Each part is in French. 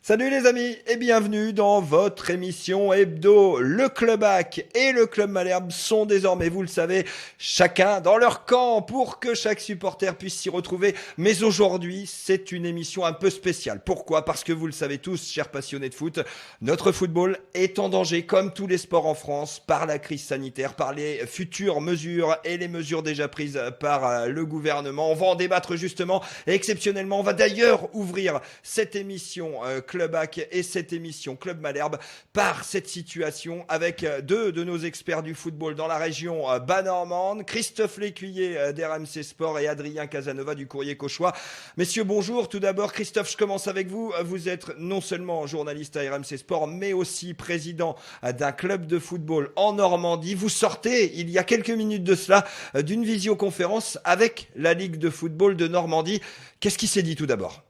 Salut les amis et bienvenue dans votre émission hebdo. Le Club Hack et le Club Malherbe sont désormais, vous le savez, chacun dans leur camp pour que chaque supporter puisse s'y retrouver. Mais aujourd'hui, c'est une émission un peu spéciale. Pourquoi? Parce que vous le savez tous, chers passionnés de foot, notre football est en danger, comme tous les sports en France, par la crise sanitaire, par les futures mesures et les mesures déjà prises par le gouvernement. On va en débattre justement et exceptionnellement. On va d'ailleurs ouvrir cette émission Club Hack et cette émission Club Malherbe par cette situation avec deux de nos experts du football dans la région bas-normande, Christophe Lécuyer d'RMC Sport et Adrien Casanova du Courrier Cauchois. Messieurs, bonjour. Tout d'abord, Christophe, je commence avec vous. Vous êtes non seulement journaliste à RMC Sport, mais aussi président d'un club de football en Normandie. Vous sortez, il y a quelques minutes de cela, d'une visioconférence avec la Ligue de football de Normandie. Qu'est-ce qui s'est dit tout d'abord?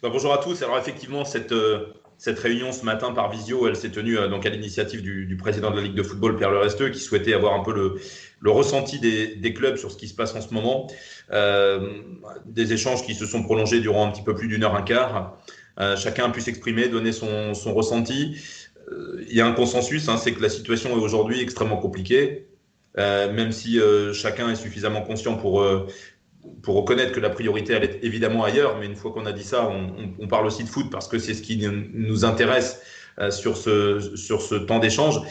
Bonjour à tous. Alors effectivement, cette réunion ce matin par visio, elle s'est tenue donc à l'initiative du président de la Ligue de football, Pierre Leresteux, qui souhaitait avoir un peu le ressenti des clubs sur ce qui se passe en ce moment. Des échanges qui se sont prolongés durant un petit peu plus d'une heure, un quart. Chacun a pu s'exprimer, donner son ressenti. Il y a un consensus, c'est que la situation est aujourd'hui extrêmement compliquée, même si chacun est suffisamment conscient pour reconnaître que la priorité, elle est évidemment ailleurs. Mais une fois qu'on a dit ça, on parle aussi de foot parce que c'est ce qui nous intéresse sur ce temps d'échange.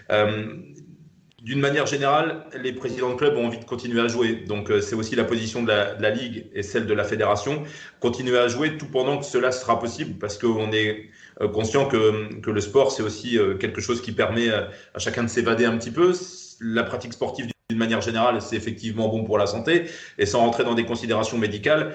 D'une manière générale, les présidents de clubs ont envie de continuer à jouer. Donc, c'est aussi la position de la Ligue et celle de la Fédération. Continuer à jouer tout pendant que cela sera possible parce qu'on est conscient que le sport, c'est aussi quelque chose qui permet à chacun de s'évader un petit peu. La pratique sportive, d'une manière générale, c'est effectivement bon pour la santé. Et sans rentrer dans des considérations médicales,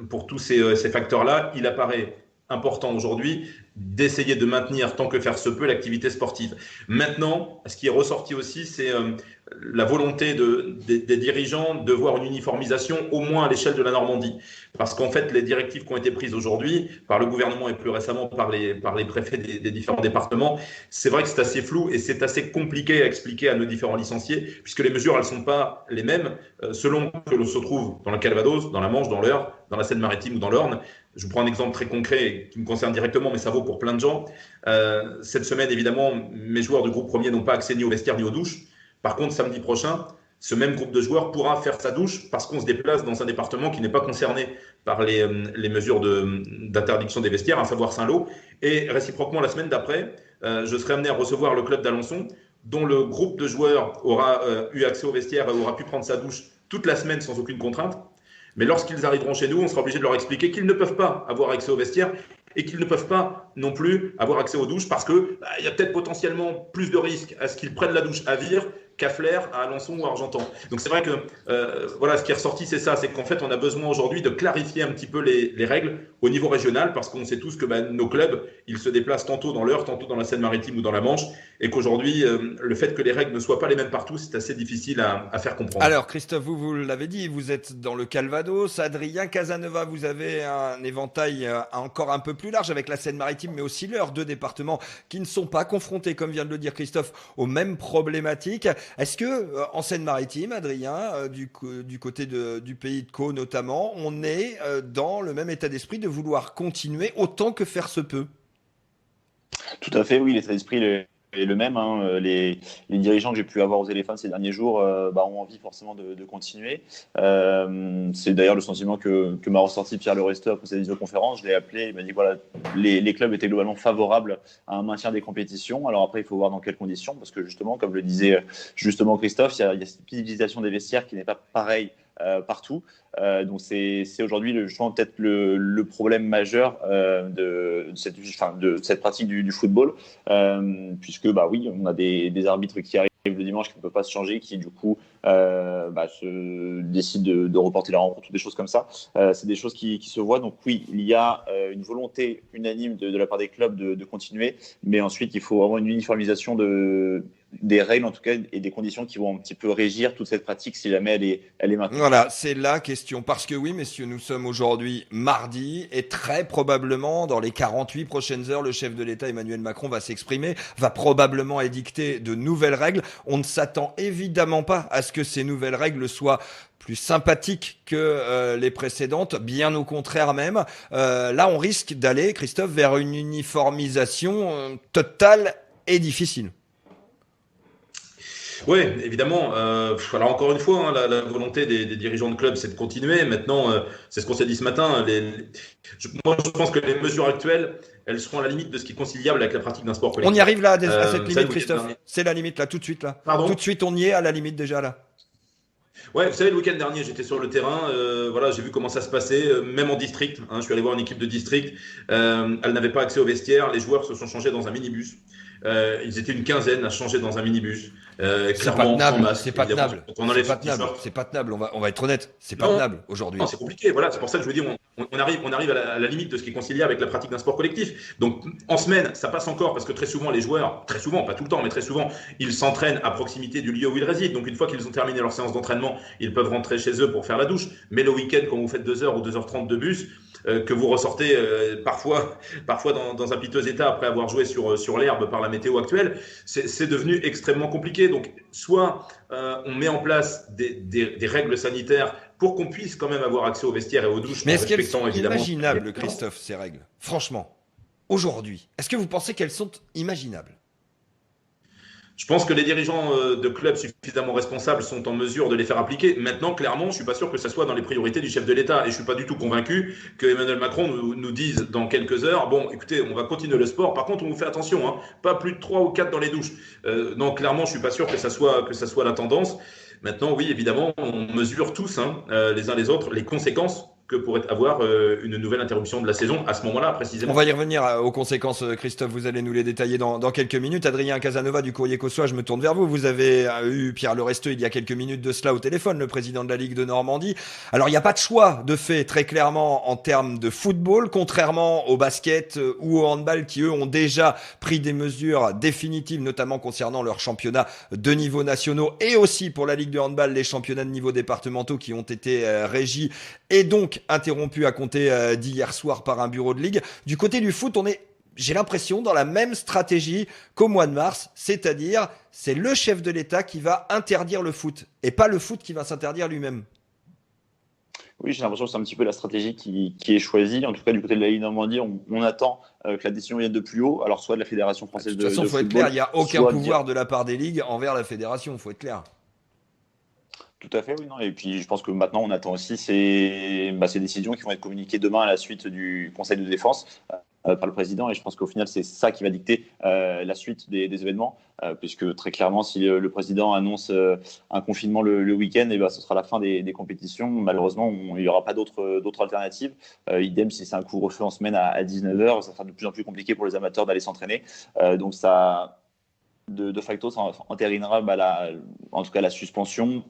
pour tous ces facteurs-là, il apparaît important aujourd'hui d'essayer de maintenir, tant que faire se peut, l'activité sportive. Maintenant, ce qui est ressorti aussi, c'est la volonté des dirigeants de voir une uniformisation, au moins à l'échelle de la Normandie. Parce qu'en fait, les directives qui ont été prises aujourd'hui par le gouvernement et plus récemment par les préfets des différents départements, c'est vrai que c'est assez flou et c'est assez compliqué à expliquer à nos différents licenciés, puisque les mesures, elles ne sont pas les mêmes selon que l'on se trouve dans le Calvados, dans la Manche, dans l'Eure, dans la Seine-Maritime ou dans l'Orne. Je vous prends un exemple très concret qui me concerne directement, mais ça vaut pour plein de gens. Cette semaine, évidemment, mes joueurs de groupe premier n'ont pas accès ni au vestiaire ni aux douches. Par contre, samedi prochain, ce même groupe de joueurs pourra faire sa douche parce qu'on se déplace dans un département qui n'est pas concerné par les mesures d'interdiction des vestiaires, à savoir Saint-Lô. Et réciproquement, la semaine d'après, je serai amené à recevoir le club d'Alençon, dont le groupe de joueurs aura eu accès au vestiaire et aura pu prendre sa douche toute la semaine sans aucune contrainte. Mais lorsqu'ils arriveront chez nous, on sera obligé de leur expliquer qu'ils ne peuvent pas avoir accès au vestiaire et qu'ils ne peuvent pas non plus avoir accès aux douches parce qu'il y a peut-être potentiellement plus de risques à ce qu'ils prennent la douche à Vire qu'à Flers, à Alençon ou à Argentan. Donc c'est vrai que voilà, ce qui est ressorti, c'est ça, c'est qu'en fait on a besoin aujourd'hui de clarifier un petit peu les règles au niveau régional parce qu'on sait tous que nos clubs, ils se déplacent tantôt dans l'Eure, tantôt dans la Seine-Maritime ou dans la Manche et qu'aujourd'hui, le fait que les règles ne soient pas les mêmes partout, c'est assez difficile à faire comprendre. Alors, Christophe, vous l'avez dit, vous êtes dans le Calvados. Adrien Casanova, vous avez un éventail encore un peu plus large avec la Seine-Maritime, mais aussi l'Eure, deux départements qui ne sont pas confrontés, comme vient de le dire Christophe, aux mêmes problématiques. Est-ce que en Seine-Maritime, Adrien, du côté du pays de Caux notamment, on est dans le même état d'esprit de vouloir continuer autant que faire se peut? Tout à fait, oui, l'état d'esprit est le même. Les dirigeants que j'ai pu avoir au téléphone ces derniers jours ont envie forcément de continuer. C'est d'ailleurs le sentiment que m'a ressorti Pierre Leresteux après cette visioconférence. Je l'ai appelé, il m'a dit que voilà, les clubs étaient globalement favorables à un maintien des compétitions. Alors après, il faut voir dans quelles conditions, parce que justement, comme le disait justement Christophe, il y a cette utilisation des vestiaires qui n'est pas pareille partout. Donc c'est aujourd'hui justement peut-être le problème majeur de cette pratique du football, puisque oui, on a des arbitres qui arrivent le dimanche qui ne peuvent pas se changer, qui du coup se décident de reporter la rencontre ou des choses comme ça. C'est des choses qui se voient. Donc oui, il y a une volonté unanime de la part des clubs de continuer, mais ensuite il faut avoir une uniformisation des règles en tout cas et des conditions qui vont un petit peu régir toute cette pratique si jamais elle est maintenue. Voilà, c'est la question. Parce que oui, messieurs, nous sommes aujourd'hui mardi et très probablement, dans les 48 prochaines heures, le chef de l'État, Emmanuel Macron, va s'exprimer, va probablement édicter de nouvelles règles. On ne s'attend évidemment pas à ce que ces nouvelles règles soient plus sympathiques que les précédentes, bien au contraire même. Là, on risque d'aller, Christophe, vers une uniformisation totale et difficile. Oui, évidemment. Alors encore une fois, hein, la volonté des dirigeants de club, c'est de continuer. Maintenant, c'est ce qu'on s'est dit ce matin. Moi, je pense que les mesures actuelles, elles seront à la limite de ce qui est conciliable avec la pratique d'un sport collectif. On y arrive là à cette limite, Christophe. C'est la limite là, tout de suite là. Pardon ? Tout de suite, on y est à la limite déjà là. Ouais, vous savez, le week-end dernier, j'étais sur le terrain. Voilà, j'ai vu comment ça se passait, même en district. Hein, je suis allé voir une équipe de district. Elle n'avait pas accès au vestiaire. Les joueurs se sont changés dans un minibus. Ils étaient une quinzaine à changer dans un minibus. C'est pas tenable, c'est pas évidemment. tenable. On enlève C'est pas son t-shirt. tenable, c'est pas tenable. On va être honnête, c'est pas Non. tenable aujourd'hui. Non, c'est compliqué. Voilà, c'est pour ça que je veux dire, on arrive à la limite de ce qui est conciliable avec la pratique d'un sport collectif. Donc, en semaine, ça passe encore parce que très souvent, les joueurs, très souvent, pas tout le temps, mais très souvent, ils s'entraînent à proximité du lieu où ils résident. Donc, une fois qu'ils ont terminé leur séance d'entraînement, ils peuvent rentrer chez eux pour faire la douche. Mais le week-end, quand vous faites 2h ou 2h30 de bus, que vous ressortez parfois dans un piteux état après avoir joué sur l'herbe par la météo actuelle, c'est devenu extrêmement compliqué. Donc, soit on met en place des règles sanitaires pour qu'on puisse quand même avoir accès aux vestiaires et aux douches. Mais est-ce qu'elles sont évidemment imaginables, Christophe, ces règles? Franchement, aujourd'hui, est-ce que vous pensez qu'elles sont imaginables? Je pense que les dirigeants de clubs suffisamment responsables sont en mesure de les faire appliquer. Maintenant, clairement, je ne suis pas sûr que ça soit dans les priorités du chef de l'État. Et je ne suis pas du tout convaincu que Emmanuel Macron nous dise dans quelques heures, bon, écoutez, on va continuer le sport. Par contre, on vous fait attention, hein, pas plus de 3 ou 4 dans les douches. Donc, clairement, je ne suis pas sûr que ça soit la tendance. Maintenant, oui, évidemment, on mesure tous, hein, les uns les autres, les conséquences que pourrait avoir une nouvelle interruption de la saison à ce moment-là, précisément. On va y revenir aux conséquences, Christophe, vous allez nous les détailler dans quelques minutes. Adrien Casanova du Courrier Causois, je me tourne vers vous. Vous avez eu Pierre Leresteux il y a quelques minutes de cela au téléphone, le président de la Ligue de Normandie. Alors, il n'y a pas de choix de fait, très clairement, en termes de football, contrairement au basket ou au handball qui, eux, ont déjà pris des mesures définitives, notamment concernant leurs championnats de niveau nationaux et aussi pour la Ligue de handball, les championnats de niveau départementaux qui ont été régis et donc interrompu à compter d'hier soir par un bureau de ligue. Du côté du foot, on est, j'ai l'impression, dans la même stratégie qu'au mois de mars, c'est-à-dire c'est le chef de l'État qui va interdire le foot et pas le foot qui va s'interdire lui-même. Oui, j'ai l'impression que c'est un petit peu la stratégie qui est choisie. En tout cas, du côté de la Ligue Normandie, on attend que la décision vienne de plus haut. Alors, soit de la Fédération française de football. De toute façon, il faut être clair, il n'y a aucun pouvoir de la part des ligues envers la fédération, il faut être clair. Tout à fait, oui. Non. Et puis, je pense que maintenant, on attend aussi ces décisions qui vont être communiquées demain à la suite du Conseil de défense par le président. Et je pense qu'au final, c'est ça qui va dicter la suite des événements. Puisque très clairement, si le président annonce un confinement le week-end, et ben, ce sera la fin des compétitions. Malheureusement, il n'y aura pas d'autres alternatives. Idem, si c'est un couvre-feu en semaine à 19h, ça sera de plus en plus compliqué pour les amateurs d'aller s'entraîner. Donc, ça, de facto, ça entérinera en tout cas la suspension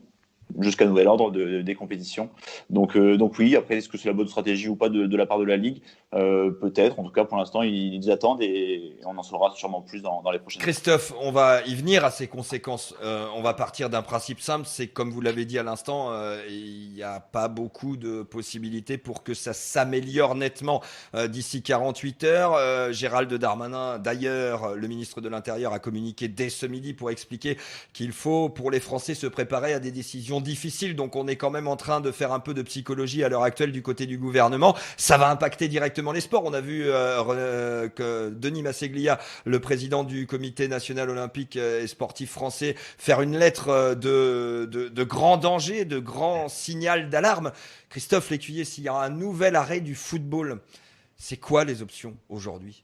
jusqu'à nouvel ordre des compétitions. Donc oui, après, est-ce que c'est la bonne stratégie ou pas de la part de la Ligue? Peut-être. En tout cas, pour l'instant, ils attendent et on en saura sûrement plus dans les prochaines. Christophe, on va y venir à ces conséquences. On va partir d'un principe simple, c'est comme vous l'avez dit à l'instant, il n'y a pas beaucoup de possibilités pour que ça s'améliore nettement d'ici 48 heures. Gérald Darmanin, d'ailleurs, le ministre de l'Intérieur, a communiqué dès ce midi pour expliquer qu'il faut, pour les Français, se préparer à des décisions difficiles. Donc on est quand même en train de faire un peu de psychologie à l'heure actuelle du côté du gouvernement. Ça va impacter directement les sports. On a vu que Denis Masseglia, le président du comité national olympique et sportif français, faire une lettre de grand danger, de grand signal d'alarme. Christophe Lécuyer, s'il y a un nouvel arrêt du football, c'est quoi les options aujourd'hui?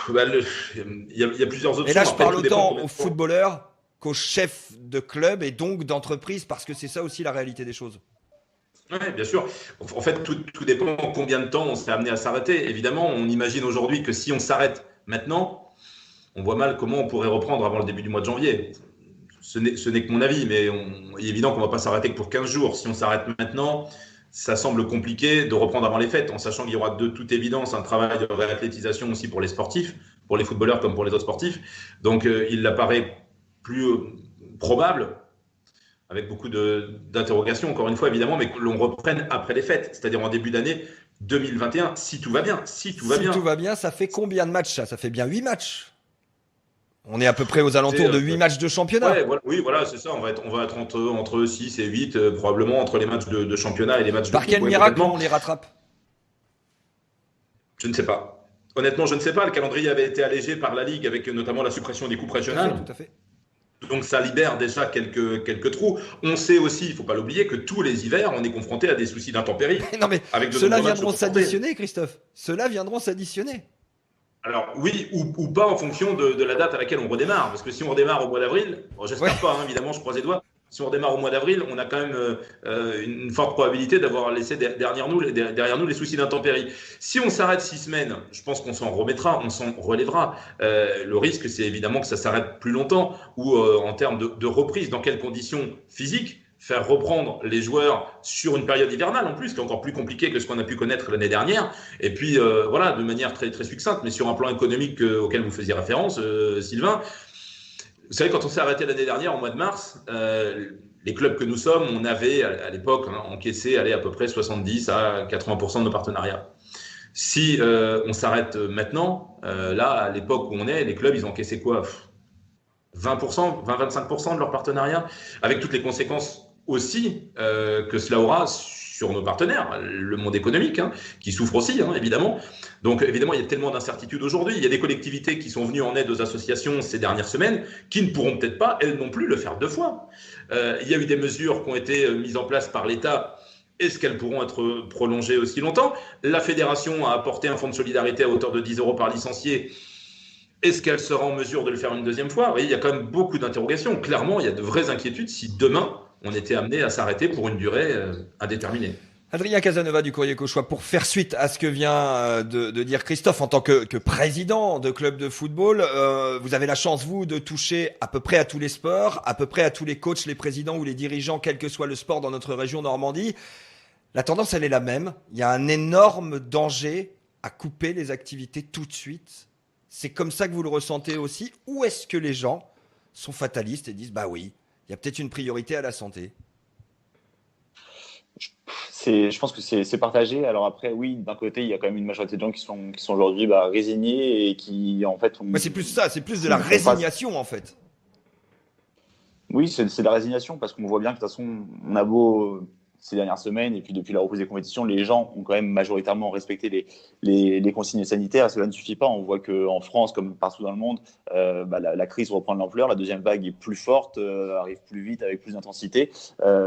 Il y a plusieurs options. Et là, je parle autant aux footballeurs qu'aux chefs de club et donc d'entreprise, parce que c'est ça aussi la réalité des choses. Oui, bien sûr. En fait, tout dépend combien de temps on s'est amené à s'arrêter. Évidemment, on imagine aujourd'hui que si on s'arrête maintenant, on voit mal comment on pourrait reprendre avant le début du mois de janvier. Ce n'est que mon avis, mais il est évident qu'on ne va pas s'arrêter que pour 15 jours. Si on s'arrête maintenant, ça semble compliqué de reprendre avant les fêtes, en sachant qu'il y aura de toute évidence un travail de réathlétisation aussi pour les sportifs, pour les footballeurs comme pour les autres sportifs. Donc il apparaît plus probable, avec beaucoup d'interrogations, encore une fois évidemment, mais que l'on reprenne après les fêtes, c'est-à-dire en début d'année 2021, si tout va bien. Si tout va bien, ça fait combien de matchs ça? Ça fait bien 8 matchs. On est à peu près aux alentours de 8 matchs de championnat. Ouais, voilà, oui, voilà, c'est ça. On va être entre 6 et 8, probablement, entre les matchs de championnat et les matchs Par de quel coupe. miracle on les rattrape? Je ne sais pas. Honnêtement, je ne sais pas. Le calendrier avait été allégé par la Ligue avec notamment la suppression des coupes régionales. Tout à fait. Donc ça libère déjà quelques trous. On sait aussi, il ne faut pas l'oublier, que tous les hivers, on est confronté à des soucis d'intempéries. Non mais avec ceux-là viendront s'additionner, Christophe. Ceux-là viendront s'additionner. Alors oui, ou pas en fonction de la date à laquelle on redémarre. Parce que si on redémarre au mois d'avril, bon, j'espère pas, hein, évidemment, je croise les doigts. Si on redémarre au mois d'avril, on a quand même une forte probabilité d'avoir laissé derrière nous les soucis d'intempéries. Si on s'arrête 6 semaines, je pense qu'on s'en remettra, on s'en relèvera. Le risque, c'est évidemment que ça s'arrête plus longtemps, ou en termes de reprise, dans quelles conditions physiques faire reprendre les joueurs sur une période hivernale en plus, qui est encore plus compliqué que ce qu'on a pu connaître l'année dernière. Et puis voilà, de manière très, très succincte, mais sur un plan économique auquel vous faisiez référence, Sylvain. Vous savez, quand on s'est arrêté l'année dernière, au mois de mars, les clubs que nous sommes, on avait à l'époque encaissé à peu près 70 à 80% de nos partenariats. Si on s'arrête maintenant, là, à l'époque où on est, les clubs, ils ont encaissé quoi ? 20%, 20-25% de leur partenariat, avec toutes les conséquences aussi que cela aura sur nos partenaires, le monde économique, qui souffre aussi, évidemment. Donc, évidemment, il y a tellement d'incertitudes aujourd'hui. Il y a des collectivités qui sont venues en aide aux associations ces dernières semaines, qui ne pourront peut-être pas, elles non plus, le faire 2 fois. Il y a eu des mesures qui ont été mises en place par l'État. Est-ce qu'elles pourront être prolongées aussi longtemps ? La fédération a apporté un fonds de solidarité à hauteur de 10 € par licencié. Est-ce qu'elle sera en mesure de le faire une deuxième fois ? Vous voyez, il y a quand même beaucoup d'interrogations. Clairement, il y a de vraies inquiétudes si demain, on était amené à s'arrêter pour une durée indéterminée. Adrien Casanova du Courrier Cauchois, pour faire suite à ce que vient de dire Christophe en tant que président de club de football, vous avez la chance, vous, de toucher à peu près à tous les sports, à peu près à tous les coachs, les présidents ou les dirigeants, quel que soit le sport dans notre région Normandie. La tendance, elle est la même. Il y a un énorme danger à couper les activités tout de suite. C'est comme ça que vous le ressentez aussi? Ou est-ce que les gens sont fatalistes et disent, bah oui, il y a peut-être une priorité à la santé? Je pense que c'est partagé. Alors après, oui, d'un côté, il y a quand même une majorité de gens qui sont aujourd'hui résignés et qui, en fait... C'est plus ça, c'est plus de la résignation, en fait. Oui, c'est de la résignation, parce qu'on voit bien que de toute façon, on a beau... ces dernières semaines, et puis depuis la reprise des compétitions, les gens ont quand même majoritairement respecté les consignes sanitaires. Cela ne suffit pas. On voit qu'en France, comme partout dans le monde, la crise reprend de l'ampleur. La deuxième vague est plus forte, arrive plus vite, avec plus d'intensité.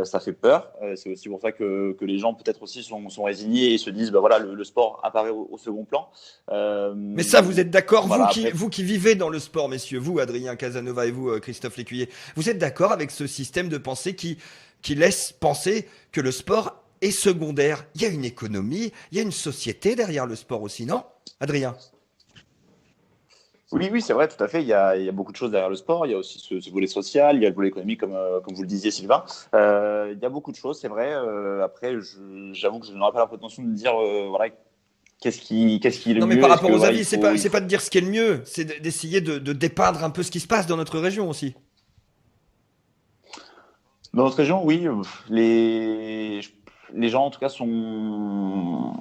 Ça fait peur. C'est aussi pour ça que les gens peut-être aussi sont résignés et se disent, le sport apparaît au second plan. Mais ça, vous êtes d'accord, vous qui vivez dans le sport, messieurs, vous, Adrien Casanova, et vous, Christophe Lécuyer, vous êtes d'accord avec ce système de pensée qui laisse penser que le sport est secondaire? Il y a une économie, il y a une société derrière le sport aussi, non, Adrien? Oui, c'est vrai, tout à fait. Il y a beaucoup de choses derrière le sport. Il y a aussi ce volet social, il y a le volet économique, comme vous le disiez, Sylvain. Il y a beaucoup de choses, c'est vrai. Après, j'avoue que je n'aurais pas la prétention de dire qu'est-ce qui est le mieux. Non, mais par rapport aux avis, c'est pas de dire ce qui est le mieux, c'est d'essayer de dépeindre un peu ce qui se passe dans notre région aussi. Dans notre région, oui, les gens en tout cas sont...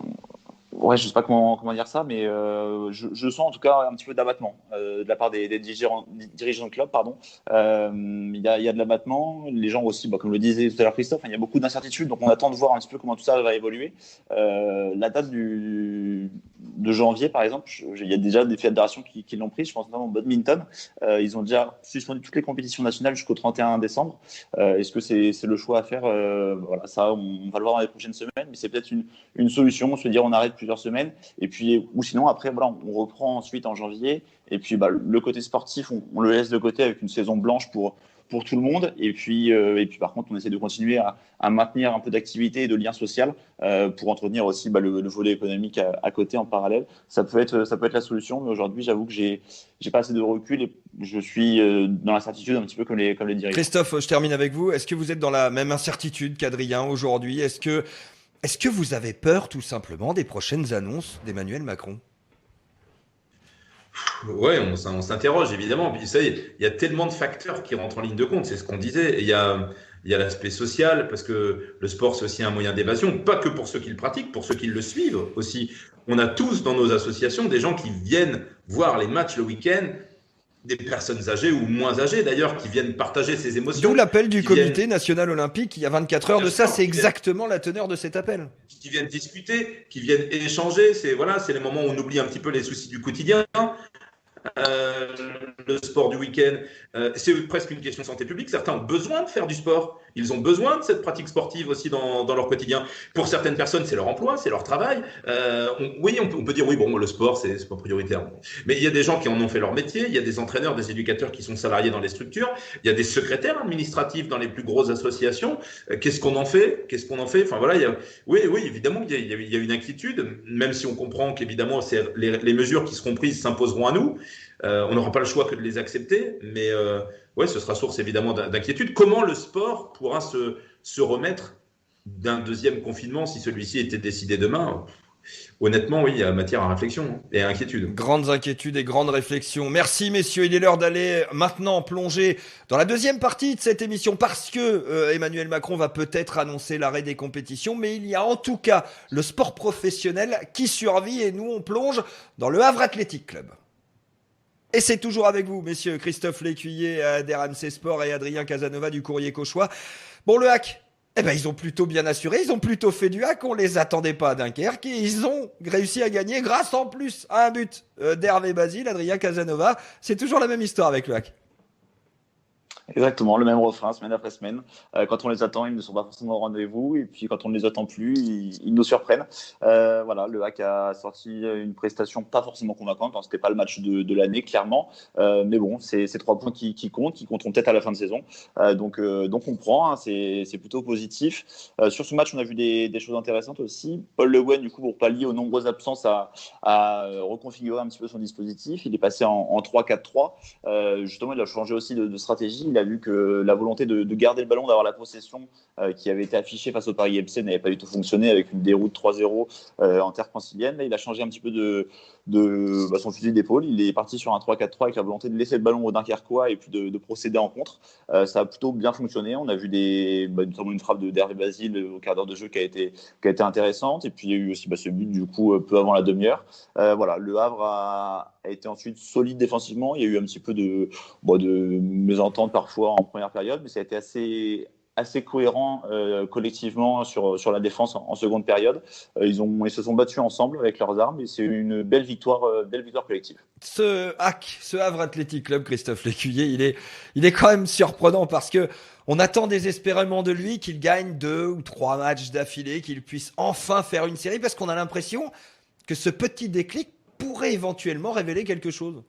Ouais, je sais pas comment dire ça, mais je sens en tout cas un petit peu d'abattement de la part des dirigeants de club, pardon. Il y a de l'abattement. Les gens aussi, comme le disait tout à l'heure Christophe, il y a beaucoup d'incertitudes, donc on attend de voir un petit peu comment tout ça va évoluer. La date de janvier, par exemple, il y a déjà des fédérations qui l'ont pris. Je pense notamment au badminton. Ils ont déjà suspendu toutes les compétitions nationales jusqu'au 31 décembre. Est-ce que c'est le choix à faire? Ça, on va le voir dans les prochaines semaines, mais c'est peut-être une solution, se dire on arrête plusieurs semaines, et puis ou sinon après on reprend ensuite en janvier, et puis le côté sportif on le laisse de côté avec une saison blanche pour tout le monde, et puis par contre on essaie de continuer à maintenir un peu d'activité et de lien social pour entretenir aussi le volet économique à côté en parallèle. Ça peut être la solution, mais aujourd'hui j'avoue que j'ai pas assez de recul et je suis dans l'incertitude un petit peu comme les dirigeants. Christophe, je termine avec vous. Est-ce que vous êtes dans la même incertitude qu'Adrien aujourd'hui? Est-ce que vous avez peur tout simplement des prochaines annonces d'Emmanuel Macron? Ouais, on s'interroge évidemment. Puis, ça y est, il y a tellement de facteurs qui rentrent en ligne de compte, c'est ce qu'on disait. Et il y a l'aspect social, parce que le sport, c'est aussi un moyen d'évasion, pas que pour ceux qui le pratiquent, pour ceux qui le suivent aussi. On a tous dans nos associations des gens qui viennent voir les matchs le week-end, des personnes âgées ou moins âgées d'ailleurs, qui viennent partager ces D'où émotions, l'appel du qui viennent, comité national olympique il y a 24 heures bien de ça, sûr, c'est exactement la teneur de cet appel. qui viennent discuter, qui viennent échanger. C'est voilà, c'est les moments où on oublie un petit peu les soucis du quotidien. Euh, le sport du week-end, c'est presque une question de santé publique. Certains ont besoin de faire du sport. Ils ont besoin de cette pratique sportive aussi dans leur quotidien. Pour certaines personnes, c'est leur emploi, c'est leur travail. Oui, on peut dire, oui, bon, le sport, c'est pas prioritaire. Mais il y a des gens qui en ont fait leur métier. Il y a des entraîneurs, des éducateurs qui sont salariés dans les structures. Il y a des secrétaires administratifs dans les plus grosses associations. Qu'est-ce qu'on en fait? Enfin, voilà, oui, évidemment, il y a une inquiétude, même si on comprend qu'évidemment, les mesures qui seront prises s'imposeront à nous. On n'aura pas le choix que de les accepter, mais ouais, ce sera source évidemment d'inquiétude. Comment le sport pourra se remettre d'un deuxième confinement si celui-ci était décidé demain? Honnêtement, oui, il y a matière à réflexion et à inquiétude. Grandes inquiétudes et grandes réflexions. Merci messieurs, il est l'heure d'aller maintenant plonger dans la deuxième partie de cette émission parce que Emmanuel Macron va peut-être annoncer l'arrêt des compétitions, mais il y a en tout cas le sport professionnel qui survit et nous on plonge dans le Havre Athletic Club. Et c'est toujours avec vous, messieurs, Christophe Lécuyer d'RMC Sport et Adrien Casanova du Courrier Cauchois. Bon, le hack, ils ont plutôt bien assuré, ils ont plutôt fait du hack, on les attendait pas à Dunkerque et ils ont réussi à gagner grâce en plus à un but d'Hervé Basile, Adrien Casanova. C'est toujours la même histoire avec le hack. Exactement, le même refrain, semaine après semaine. Quand on les attend, ils ne sont pas forcément au rendez-vous. Et puis quand on ne les attend plus, ils nous surprennent. Voilà, le HAC a sorti une prestation pas forcément convaincante. Ce n'était pas le match de l'année, clairement. Mais bon, c'est 3 points qui comptent, qui compteront peut-être à la fin de saison. Donc on prend, hein, c'est plutôt positif. Sur ce match, on a vu des choses intéressantes aussi. Paul Le Guen, du coup, pour pallier aux nombreuses absences, a reconfiguré un petit peu son dispositif. Il est passé en 3-4-3. Justement, il a changé aussi de stratégie. Il a vu que la volonté de garder le ballon, d'avoir la possession qui avait été affichée face au Paris FC n'avait pas du tout fonctionné avec une déroute 3-0 en terre francilienne. Là, il a changé un petit peu de son fusil d'épaule. Il est parti sur un 3-4-3 avec la volonté de laisser le ballon au Dunkerquois et puis de procéder en contre. Ça a plutôt bien fonctionné. On a vu notamment une frappe d'Hervé Basile au quart d'heure de jeu qui a été intéressante. Et puis il y a eu aussi ce but du coup peu avant la demi-heure. Voilà, le Havre a été ensuite solide défensivement. Il y a eu un petit peu de mésentente parfois en première période, mais ça a été assez cohérent collectivement sur la défense en seconde période. Ils se sont battus ensemble avec leurs armes et c'est une belle victoire collective. Ce Havre Athletic Club, Christophe Lécuyer, il est quand même surprenant parce que on attend désespérément de lui qu'il gagne 2 ou 3 matchs d'affilée, qu'il puisse enfin faire une série parce qu'on a l'impression que ce petit déclic pourrait éventuellement révéler quelque chose.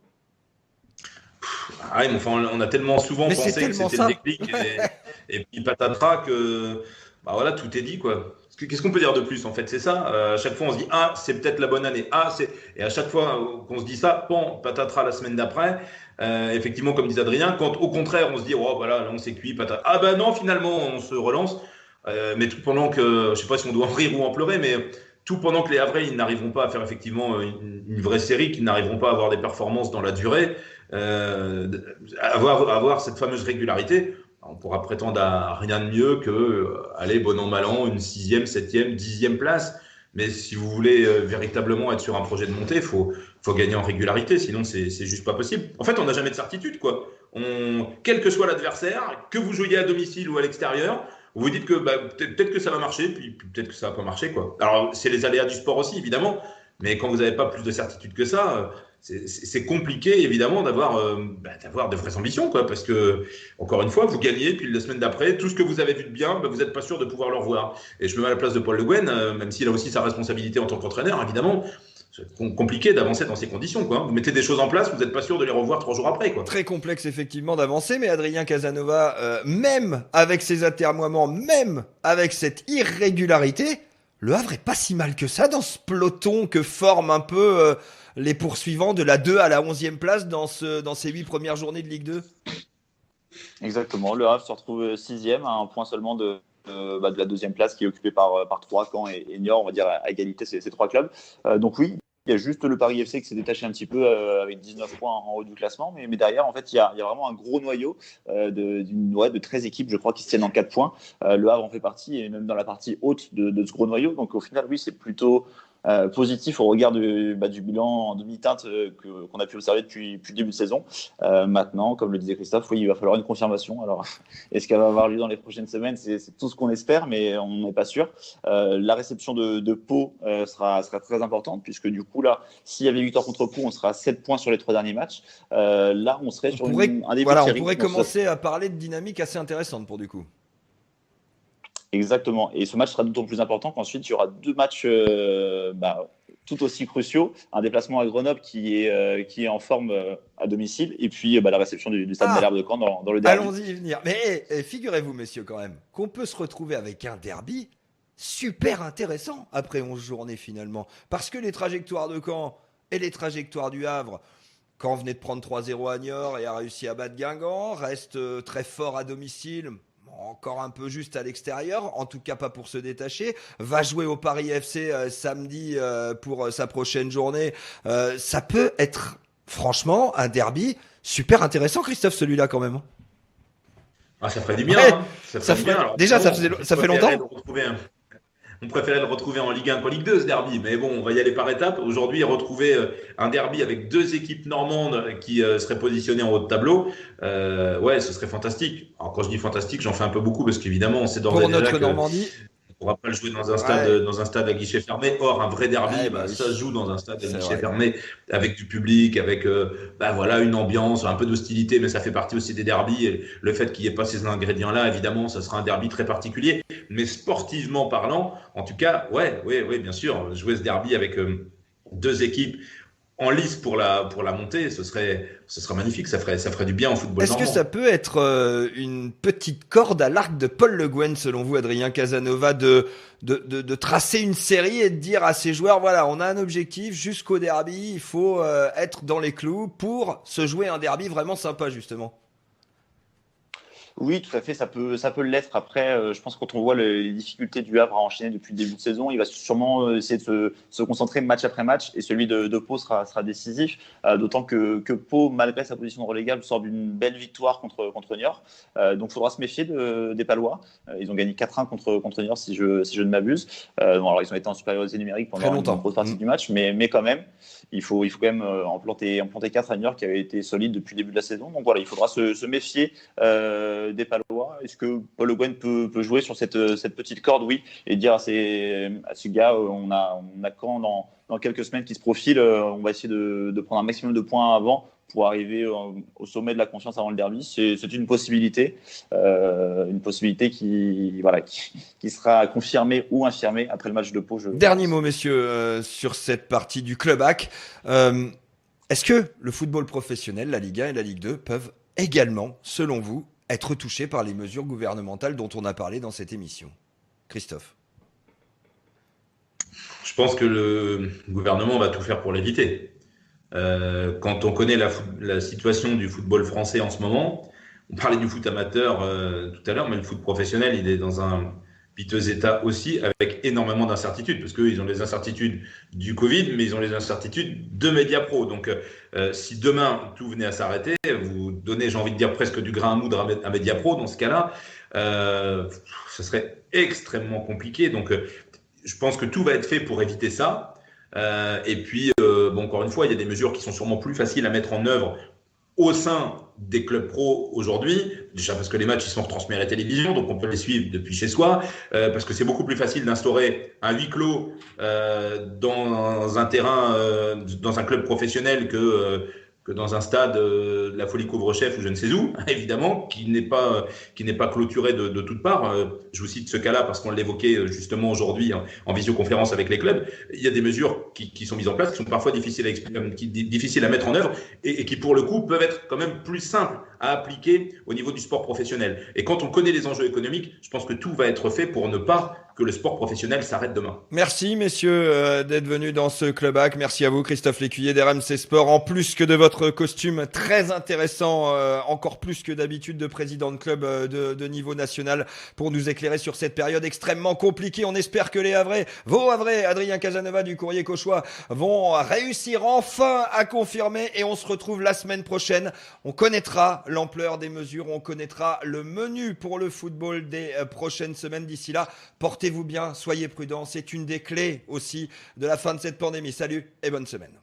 Ah ouais, mais enfin, on a tellement souvent pensé que c'était le déclic et puis patatras que voilà, tout est dit quoi. Qu'est-ce qu'on peut dire de plus en fait? C'est ça. À chaque fois on se dit c'est peut-être la bonne année. Et à chaque fois qu'on se dit ça, bon patatras la semaine d'après. Effectivement, comme disait Adrien, quand au contraire on se dit voilà là on s'est cuit patatras. Non finalement on se relance. Mais tout pendant que je sais pas si on doit en rire ou en pleurer, mais tout pendant que les Havrais ils n'arriveront pas à faire effectivement une vraie série, qu'ils n'arriveront pas à avoir des performances dans la durée. Avoir cette fameuse régularité, on pourra prétendre à rien de mieux que aller bon an mal an, une 6e, 7e, 10e place. Mais si vous voulez véritablement être sur un projet de montée, faut gagner en régularité, sinon c'est juste pas possible. En fait, on n'a jamais de certitude, quoi. Quel que soit l'adversaire, que vous jouiez à domicile ou à l'extérieur, vous vous dites que peut-être que ça va marcher, puis peut-être que ça va pas marcher, quoi. Alors c'est les aléas du sport aussi, évidemment, mais quand vous n'avez pas plus de certitude que ça, c'est compliqué évidemment d'avoir de vraies ambitions, quoi, parce que encore une fois vous gagnez, puis la semaine d'après tout ce que vous avez vu de bien, vous n'êtes pas sûr de pouvoir le revoir. Et je me mets à la place de Paul Le Guen, même s'il a aussi sa responsabilité en tant qu'entraîneur, évidemment. C'est compliqué d'avancer dans ces conditions, quoi. Vous mettez des choses en place, vous n'êtes pas sûr de les revoir 3 jours après, quoi. Très complexe effectivement d'avancer, mais Adrien Casanova, même avec ses atermoiements, même avec cette irrégularité, le Havre est pas si mal que ça dans ce peloton que forment un peu les poursuivants de la 2 à la 11e place dans ces 8 premières journées de Ligue 2. Exactement, le Havre se retrouve 6e à un point seulement de la 2e place qui est occupée par Troyes, Caen et Niort, on va dire à égalité ces 3 clubs. Donc oui, Il y a juste le Paris FC qui s'est détaché un petit peu avec 19 points en haut du classement. Mais derrière, en fait, il y a vraiment un gros noyau de 13 équipes, je crois, qui se tiennent en 4 points. Le Havre en fait partie, et même dans la partie haute de ce gros noyau. Donc, au final, oui, c'est plutôt positif au regard du bilan en demi-teinte qu'on a pu observer depuis le début de saison. Maintenant, comme le disait Christophe, oui, il va falloir une confirmation. Alors, est-ce qu'elle va avoir lieu dans les prochaines semaines? C'est tout ce qu'on espère, mais on n'est pas sûr. La réception de Pau sera très importante, puisque du coup, là, s'il y avait victoire contre Pau, on sera à 7 points sur les 3 derniers matchs. Là, on serait sur un début de série. On pourrait commencer à parler de dynamique assez intéressante pour du coup. Exactement. Et ce match sera d'autant plus important qu'ensuite, il y aura 2 matchs tout aussi cruciaux. Un déplacement à Grenoble qui est en forme à domicile. Et puis la réception du Stade Malherbe de Caen dans le derby. Allons-y y venir. Mais figurez-vous, messieurs, quand même, qu'on peut se retrouver avec un derby super intéressant après 11 journées finalement. Parce que les trajectoires de Caen et les trajectoires du Havre, Caen venait de prendre 3-0 à Niort et a réussi à battre Guingamp, reste très fort à domicile. Encore un peu juste à l'extérieur, en tout cas pas pour se détacher, va jouer au Paris FC samedi pour sa prochaine journée. Ça peut être franchement un derby super intéressant, Christophe, celui-là quand même. Ah, ça ferait du bien. Ouais, ça ferait bien. Alors, déjà, ça fait longtemps. On préférait le retrouver en Ligue 1 qu'en Ligue 2, ce derby. Mais bon, on va y aller par étapes. Aujourd'hui, retrouver un derby avec 2 équipes normandes qui seraient positionnées en haut de tableau, ouais, ce serait fantastique. Alors, quand je dis fantastique, j'en fais un peu beaucoup parce qu'évidemment, on sait d'ores et déjà notre Normandie. On ne pourra pas le jouer dans un stade à guichet fermé. Or, un vrai derby, ça se joue dans un stade à guichet fermé, avec du public, avec une ambiance, un peu d'hostilité, mais ça fait partie aussi des derbys. Et le fait qu'il n'y ait pas ces ingrédients-là, évidemment, ça sera un derby très particulier. Mais sportivement parlant, en tout cas, ouais, bien sûr, jouer ce derby avec 2 équipes en lice pour la montée, ce serait magnifique, ça ferait du bien au football. Est-ce que ça peut être une petite corde à l'arc de Paul Le Guen, selon vous, Adrien Casanova, de tracer une série et de dire à ses joueurs, voilà, on a un objectif jusqu'au derby, il faut être dans les clous pour se jouer un derby vraiment sympa, justement? Oui, tout à fait, ça peut l'être. Après, je pense que quand on voit les difficultés du Havre à enchaîner depuis le début de saison, il va sûrement essayer de se concentrer match après match, et celui de Pau sera décisif, d'autant que Pau, malgré sa position de relégable, sort d'une belle victoire contre Niort. Donc il faudra se méfier des Palois. Ils ont gagné 4-1 contre Niort, si je ne m'abuse. Alors ils ont été en supériorité numérique pendant une grosse partie du match, mais quand même, il faut quand même en planter 4 à Niort, qui avait été solide depuis le début de la saison. Donc voilà, il faudra se méfier des Palois. Est-ce que Paul Le Guen peut jouer sur cette petite corde? Oui, et dire à ces gars, on a quand dans quelques semaines qui se profilent, on va essayer de prendre un maximum de points avant pour arriver au sommet de la confiance avant le derby. C'est une possibilité qui sera confirmée ou infirmée après le match de Pau. Dernier mot, messieurs, sur cette partie du Club Hack. Est-ce que le football professionnel, la Ligue 1 et la Ligue 2, peuvent également, selon vous, être touchés par les mesures gouvernementales dont on a parlé dans cette émission? Christophe. Je pense que le gouvernement va tout faire pour l'éviter. Quand on connaît la situation du football français en ce moment, on parlait du foot amateur tout à l'heure, mais le foot professionnel, il est dans un piteux état aussi, avec énormément d'incertitudes, parce qu'eux, ils ont les incertitudes du Covid, mais ils ont les incertitudes de Mediapro. Donc, si demain, tout venait à s'arrêter, vous donnez, j'ai envie de dire, presque du grain à moudre à Mediapro, dans ce cas-là, ce serait extrêmement compliqué. Donc, je pense que tout va être fait pour éviter ça. Et puis, encore une fois, il y a des mesures qui sont sûrement plus faciles à mettre en œuvre au sein des clubs pro aujourd'hui, déjà parce que les matchs ils sont retransmis à la télévision, donc on peut les suivre depuis chez soi, parce que c'est beaucoup plus facile d'instaurer un huis clos dans un terrain, dans un club professionnel que dans un stade de la Folie Couvre-Chef ou je ne sais où, évidemment, qui n'est pas clôturé de toutes parts. Je vous cite ce cas-là parce qu'on l'évoquait justement aujourd'hui en visioconférence avec les clubs. Il y a des mesures qui sont mises en place, qui sont parfois difficiles à mettre en œuvre et qui, pour le coup, peuvent être quand même plus simples à appliquer au niveau du sport professionnel. Et quand on connaît les enjeux économiques, je pense que tout va être fait pour ne pas que que le sport professionnel s'arrête demain. Merci messieurs d'être venus dans ce Club Hack. Merci à vous Christophe Lécuyer d'RMC Sport. En plus que de votre costume très intéressant, encore plus que d'habitude de président de club de niveau national, pour nous éclairer sur cette période extrêmement compliquée. On espère que les Havrais, vos Havrais, Adrien Casanova du Courrier Cauchois, vont réussir enfin à confirmer, et on se retrouve la semaine prochaine. On connaîtra l'ampleur des mesures, on connaîtra le menu pour le football des prochaines semaines. D'ici là, portez-vous bien, soyez prudents. C'est une des clés aussi de la fin de cette pandémie. Salut et bonne semaine.